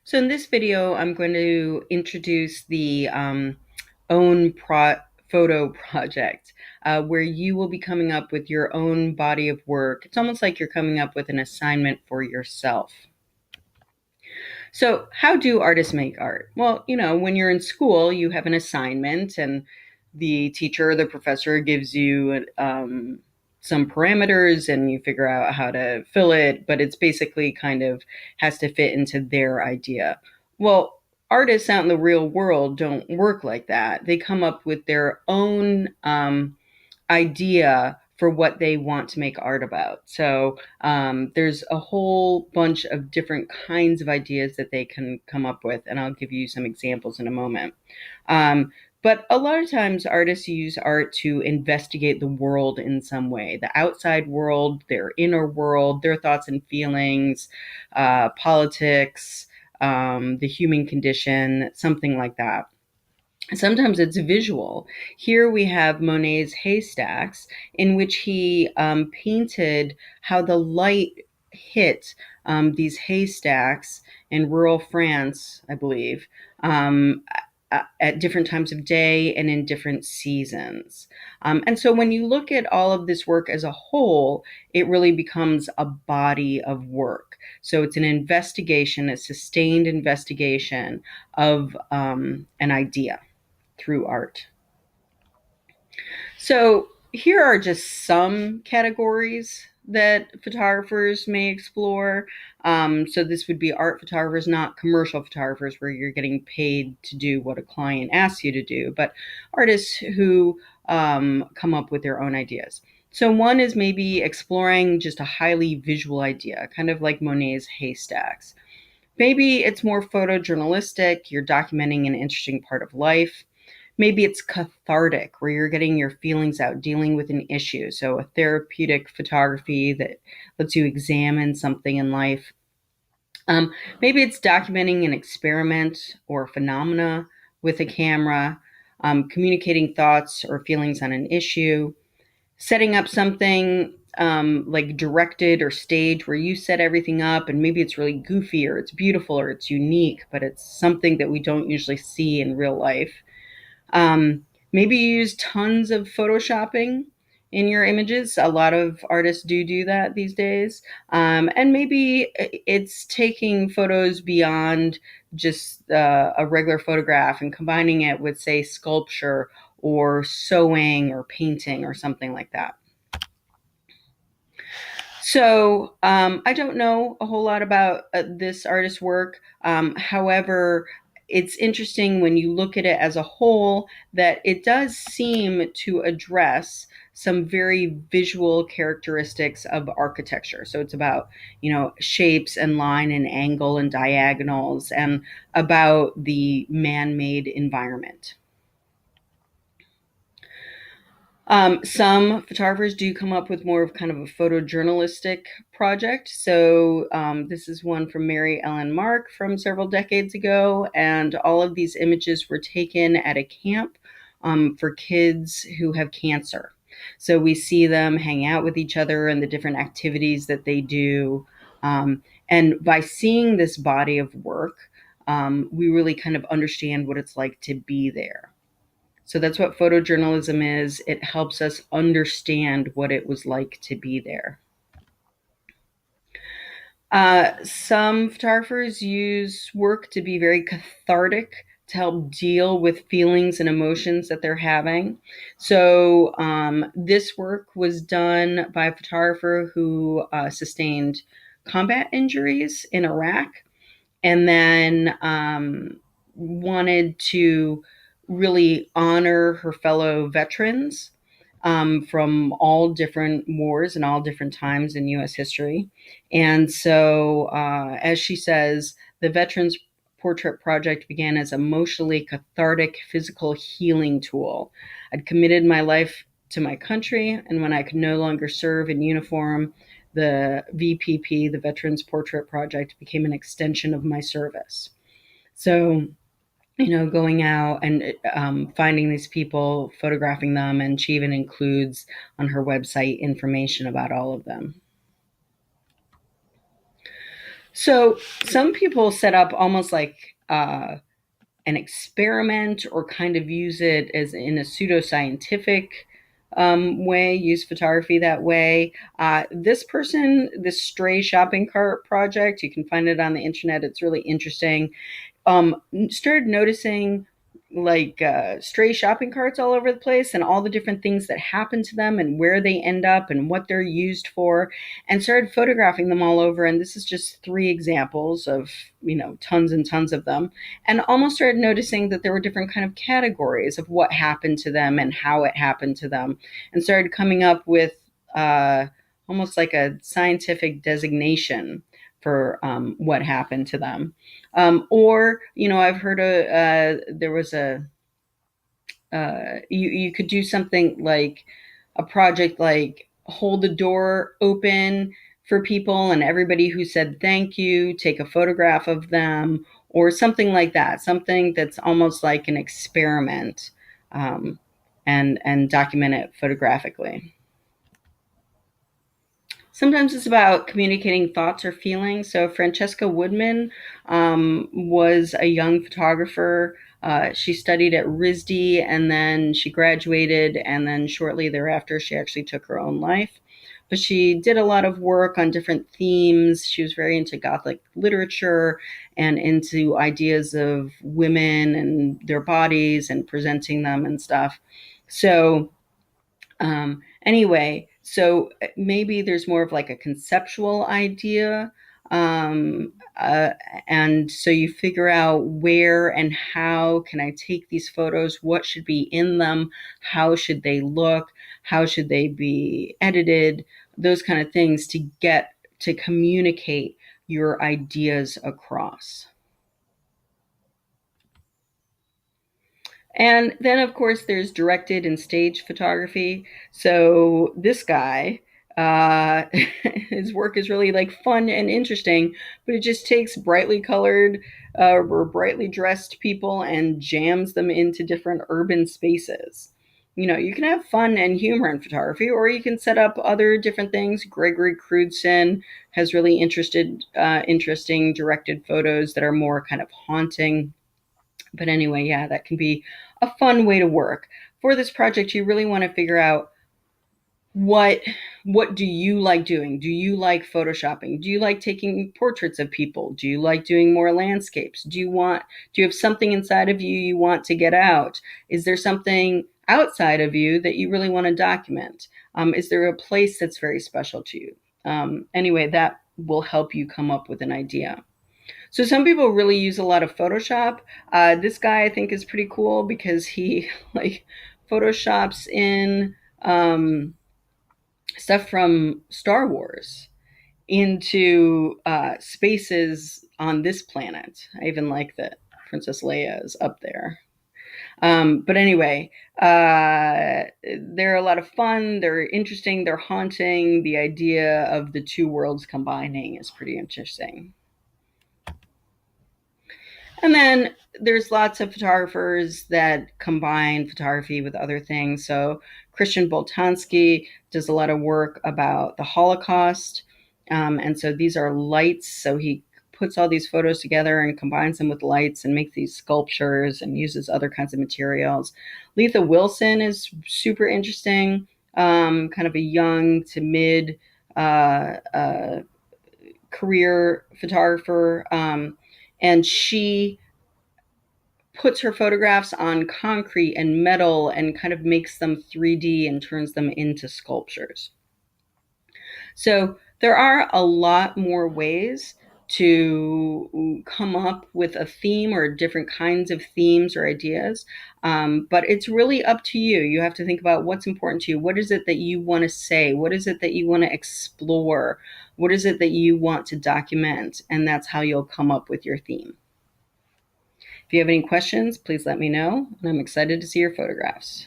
So in this video, I'm going to introduce the own photo project, where you will be coming up with your own body of work. It's almost like you're coming up with an assignment for yourself. So how do artists make art? Well, when you're in school, you have an assignment, and the teacher or the professor gives you some parameters, and you figure out how to fill it, but it's basically kind of has to fit into their idea. Well, artists out in the real world don't work like that. They come up with their own idea for what they want to make art about. So there's a whole bunch of different kinds of ideas that they can come up with, and I'll give you some examples in a moment. But a lot of times, artists use art to investigate the world in some way, the outside world, their inner world, their thoughts and feelings, politics, the human condition, something like that. Sometimes it's visual. Here we have Monet's Haystacks, in which he painted how the light hit these haystacks in rural France, I believe, at different times of day and in different seasons. And so when you look at all of this work as a whole, it really becomes a body of work. So it's an investigation, a sustained investigation of an idea through art. So here are just some categories that photographers may explore. So this would be art photographers, not commercial photographers where you're getting paid to do what a client asks you to do, but artists who come up with their own ideas. So one is maybe exploring just a highly visual idea, kind of like Monet's haystacks. Maybe it's more photojournalistic, you're documenting an interesting part of life. Maybe it's cathartic, where you're getting your feelings out, dealing with an issue. So a therapeutic photography that lets you examine something in life. Maybe it's documenting an experiment or phenomena with a camera, communicating thoughts or feelings on an issue, setting up something like directed or staged where you set everything up, and maybe it's really goofy or it's beautiful or it's unique, but it's something that we don't usually see in real life. Maybe you use tons of photoshopping in your images. A lot of artists do that these days. And maybe it's taking photos beyond just a regular photograph and combining it with, say, sculpture or sewing or painting or something like that. So I don't know a whole lot about this artist's work. However, it's interesting when you look at it as a whole that it does seem to address some very visual characteristics of architecture. So it's about, shapes and line and angle and diagonals, and about the man-made environment. Some photographers do come up with more of kind of a photojournalistic project. So this is one from Mary Ellen Mark from several decades ago, and all of these images were taken at a camp for kids who have cancer. So we see them hang out with each other and the different activities that they do. And by seeing this body of work, we really kind of understand what it's like to be there. So that's what photojournalism is. It helps us understand what it was like to be there. Some photographers use work to be very cathartic, to help deal with feelings and emotions that they're having. So this work was done by a photographer who sustained combat injuries in Iraq, and then wanted to really honor her fellow veterans from all different wars and all different times in U.S. history. And so, as she says, the Veterans Portrait Project began as an emotionally cathartic physical healing tool. I'd committed my life to my country, and when I could no longer serve in uniform, the VPP, the Veterans Portrait Project, became an extension of my service. So, going out and finding these people, photographing them, and she even includes on her website information about all of them. So some people set up almost like an experiment or kind of use it as in a pseudoscientific way, use photography that way. This person, this stray shopping cart project, you can find it on the internet. It's really interesting. Started noticing like stray shopping carts all over the place and all the different things that happen to them and where they end up and what they're used for, and started photographing them all over. And this is just three examples of, tons and tons of them. And almost started noticing that there were different kind of categories of what happened to them and how it happened to them, and started coming up with uh, almost like a scientific designation for what happened to them. Or, I've heard there was you could do something like a project like hold the door open for people, and everybody who said thank you, take a photograph of them, or something like that. Something that's almost like an experiment, and document it photographically. Sometimes it's about communicating thoughts or feelings. So Francesca Woodman was a young photographer. She studied at RISD and then she graduated, and then shortly thereafter she actually took her own life. But she did a lot of work on different themes. She was very into Gothic literature and into ideas of women and their bodies and presenting them and stuff. So anyway, so maybe there's more of like a conceptual idea. Um, uh, and so you figure out where and how can I take these photos? What should be in them? How should they look? How should they be edited? Those kind of things to get to communicate your ideas across. And then, of course, there's directed and staged photography. So this guy, uh, his work is really like fun and interesting, but it just takes brightly colored or brightly dressed people and jams them into different urban spaces. You can have fun and humor in photography, or you can set up other different things. Gregory Crewdson has really interesting directed photos that are more kind of haunting. But anyway, yeah, that can be a fun way to work. For this project, you really want to figure out what what do you like doing? Do you like photoshopping? Do you like taking portraits of people? Do you like doing more landscapes? Do you have something inside of you want to get out? Is there something outside of you that you really want to document? Is there a place that's very special to you? Anyway, that will help you come up with an idea. So some people really use a lot of Photoshop. This guy I think is pretty cool because he like photoshops in stuff from Star Wars into spaces on this planet. I even like that Princess Leia is up there. But anyway, they're a lot of fun. They're interesting. They're haunting. The idea of the two worlds combining is pretty interesting. And then there's lots of photographers that combine photography with other things. So Christian Boltanski does a lot of work about the Holocaust. And so these are lights. So he puts all these photos together and combines them with lights and makes these sculptures and uses other kinds of materials. Letha Wilson is super interesting, kind of a young to mid career photographer. And she puts her photographs on concrete and metal and kind of makes them 3D and turns them into sculptures. So there are a lot more ways to come up with a theme or different kinds of themes or ideas. But it's really up to you. You have to think about what's important to you. What is it that you want to say? What is it that you want to explore? What is it that you want to document? And that's how you'll come up with your theme. If you have any questions, please let me know, and I'm excited to see your photographs.